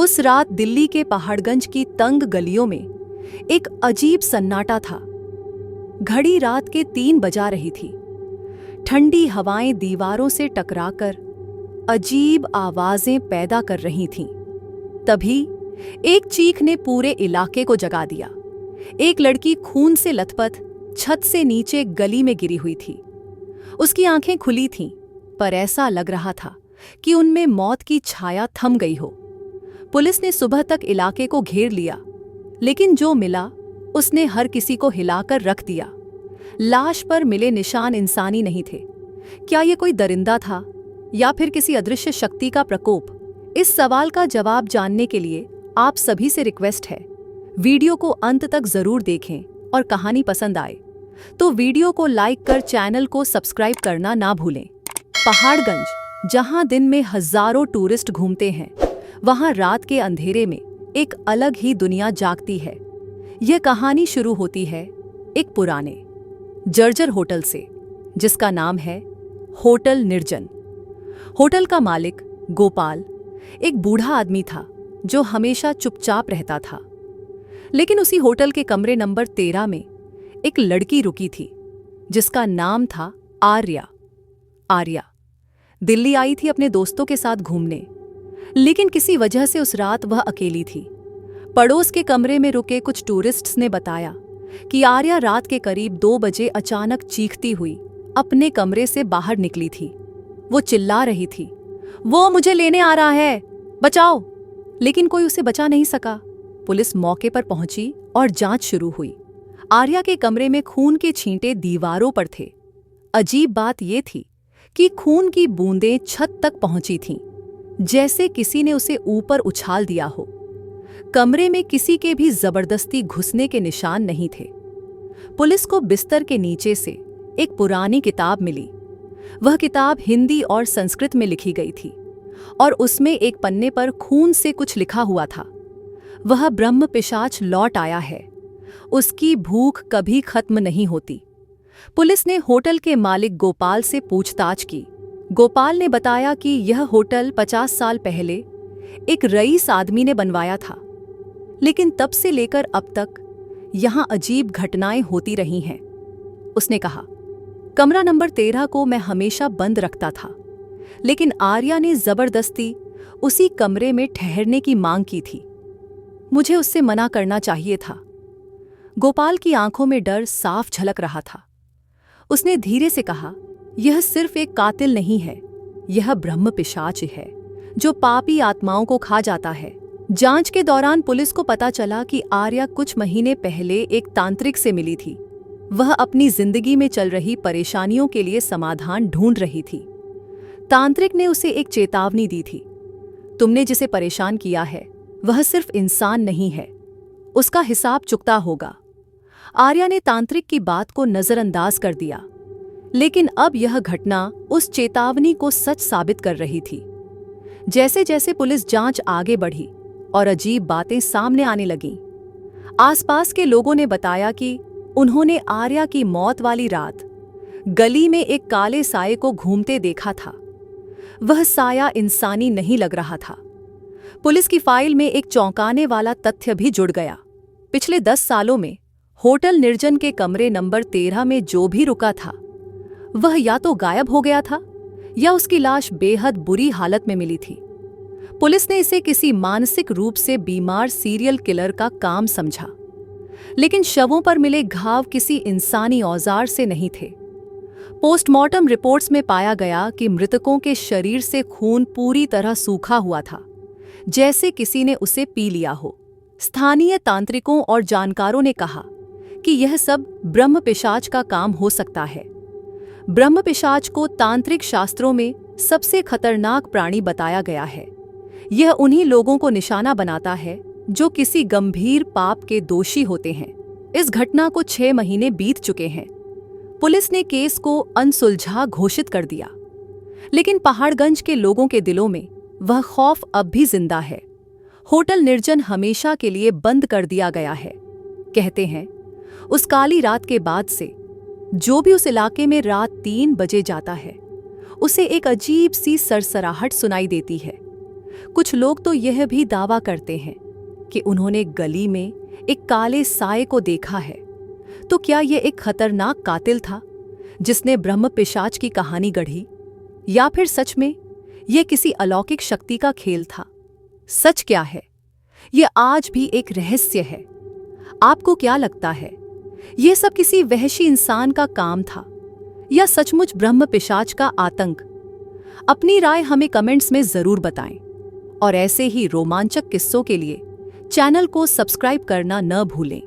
उस रात दिल्ली के पहाड़गंज की तंग गलियों में एक अजीब सन्नाटा था। घड़ी रात के 3 बजा रही थी। ठंडी हवाएं दीवारों से टकराकर अजीब आवाजें पैदा कर रही थीं। तभी एक चीख ने पूरे इलाके को जगा दिया। एक लड़की खून से लथपथ छत से नीचे गली में गिरी हुई थी। उसकी आंखें खुली थीं, पर ऐसा लग रहा था कि उनमें मौत की छाया थम गई हो। पुलिस ने सुबह तक इलाके को घेर लिया, लेकिन जो मिला उसने हर किसी को हिलाकर रख दिया। लाश पर मिले निशान इंसानी नहीं थे। क्या ये कोई दरिंदा था या फिर किसी अदृश्य शक्ति का प्रकोप? इस सवाल का जवाब जानने के लिए आप सभी से रिक्वेस्ट है, वीडियो को अंत तक जरूर देखें और कहानी पसंद आए तो वीडियो को लाइक कर चैनल को सब्सक्राइब करना ना भूलें। पहाड़गंज, जहां दिन में हजारों टूरिस्ट घूमते हैं, वहां रात के अंधेरे में एक अलग ही दुनिया जागती है। यह कहानी शुरू होती है एक पुराने जर्जर होटल से, जिसका नाम है होटल निर्जन। होटल का मालिक गोपाल एक बूढ़ा आदमी था जो हमेशा चुपचाप रहता था। लेकिन उसी होटल के कमरे नंबर 13 में एक लड़की रुकी थी जिसका नाम था आर्या। आर्या दिल्ली आई थी अपने दोस्तों के साथ घूमने, लेकिन किसी वजह से उस रात वह अकेली थी। पड़ोस के कमरे में रुके कुछ टूरिस्ट्स ने बताया कि आर्या रात के करीब 2 बजे अचानक चीखती हुई अपने कमरे से बाहर निकली थी। वो चिल्ला रही थी, वो मुझे लेने आ रहा है, बचाओ। लेकिन कोई उसे बचा नहीं सका। पुलिस मौके पर पहुंची और जांच शुरू हुई। आर्या के कमरे में खून के छींटे दीवारों पर थे। अजीब बात यह थी कि खून की बूंदें छत तक पहुंची थीं, जैसे किसी ने उसे ऊपर उछाल दिया हो। कमरे में किसी के भी जबरदस्ती घुसने के निशान नहीं थे। पुलिस को बिस्तर के नीचे से एक पुरानी किताब मिली। वह किताब हिंदी और संस्कृत में लिखी गई थी और उसमें एक पन्ने पर खून से कुछ लिखा हुआ था। वह ब्रह्म पिशाच लौट आया है, उसकी भूख कभी खत्म नहीं होती। पुलिस ने होटल के मालिक गोपाल से पूछताछ की। गोपाल ने बताया कि यह होटल 50 साल पहले एक रईस आदमी ने बनवाया था, लेकिन तब से लेकर अब तक यहां अजीब घटनाएं होती रही हैं। उसने कहा, कमरा नंबर 13 को मैं हमेशा बंद रखता था, लेकिन आर्या ने जबरदस्ती उसी कमरे में ठहरने की मांग की थी। मुझे उससे मना करना चाहिए था। गोपाल की आंखों में डर साफ झलक रहा था। उसने धीरे से कहा, यह सिर्फ एक कातिल नहीं है, यह ब्रह्म पिशाच है जो पापी आत्माओं को खा जाता है। जांच के दौरान पुलिस को पता चला कि आर्या कुछ महीने पहले एक तांत्रिक से मिली थी। वह अपनी जिंदगी में चल रही परेशानियों के लिए समाधान ढूंढ रही थी। तांत्रिक ने उसे एक चेतावनी दी थी, तुमने जिसे परेशान किया है वह सिर्फ इंसान नहीं है, उसका हिसाब चुकता होगा। आर्या ने तांत्रिक की बात को नजरअंदाज कर दिया, लेकिन अब यह घटना उस चेतावनी को सच साबित कर रही थी। जैसे जैसे पुलिस जांच आगे बढ़ी और अजीब बातें सामने आने लगीं, आसपास के लोगों ने बताया कि उन्होंने आर्या की मौत वाली रात गली में एक काले साये को घूमते देखा था। वह साया इंसानी नहीं लग रहा था। पुलिस की फाइल में एक चौंकाने वाला तथ्य भी जुड़ गया। पिछले 10 सालों में होटल निर्जन के कमरे नंबर 13 में जो भी रुका था, वह या तो गायब हो गया था या उसकी लाश बेहद बुरी हालत में मिली थी। पुलिस ने इसे किसी मानसिक रूप से बीमार सीरियल किलर का काम समझा, लेकिन शवों पर मिले घाव किसी इंसानी औजार से नहीं थे। पोस्टमार्टम रिपोर्ट्स में पाया गया कि मृतकों के शरीर से खून पूरी तरह सूखा हुआ था, जैसे किसी ने उसे पी लिया हो। स्थानीय तांत्रिकों और जानकारों ने कहा कि यह सब ब्रह्म पिशाच का काम हो सकता है। ब्रह्म पिशाच को तांत्रिक शास्त्रों में सबसे खतरनाक प्राणी बताया गया है। यह उन्हीं लोगों को निशाना बनाता है जो किसी गंभीर पाप के दोषी होते हैं। इस घटना को 6 महीने बीत चुके हैं। पुलिस ने केस को अनसुलझा घोषित कर दिया, लेकिन पहाड़गंज के लोगों के दिलों में वह खौफ अब भी जिंदा है। होटल निर्जन हमेशा के लिए बंद कर दिया गया है। कहते हैं, उस काली रात के बाद से जो भी उस इलाके में रात 3 बजे जाता है, उसे एक अजीब सी सरसराहट सुनाई देती है। कुछ लोग तो यह भी दावा करते हैं कि उन्होंने गली में एक काले साए को देखा है। तो क्या यह एक खतरनाक कातिल था जिसने ब्रह्म पिशाच की कहानी गढ़ी, या फिर सच में यह किसी अलौकिक शक्ति का खेल था? सच क्या है, यह आज भी एक रहस्य है। आपको क्या लगता है, यह सब किसी वहशी इंसान का काम था या सचमुच ब्रह्म पिशाच का आतंक? अपनी राय हमें कमेंट्स में जरूर बताएं और ऐसे ही रोमांचक किस्सों के लिए चैनल को सब्सक्राइब करना न भूलें।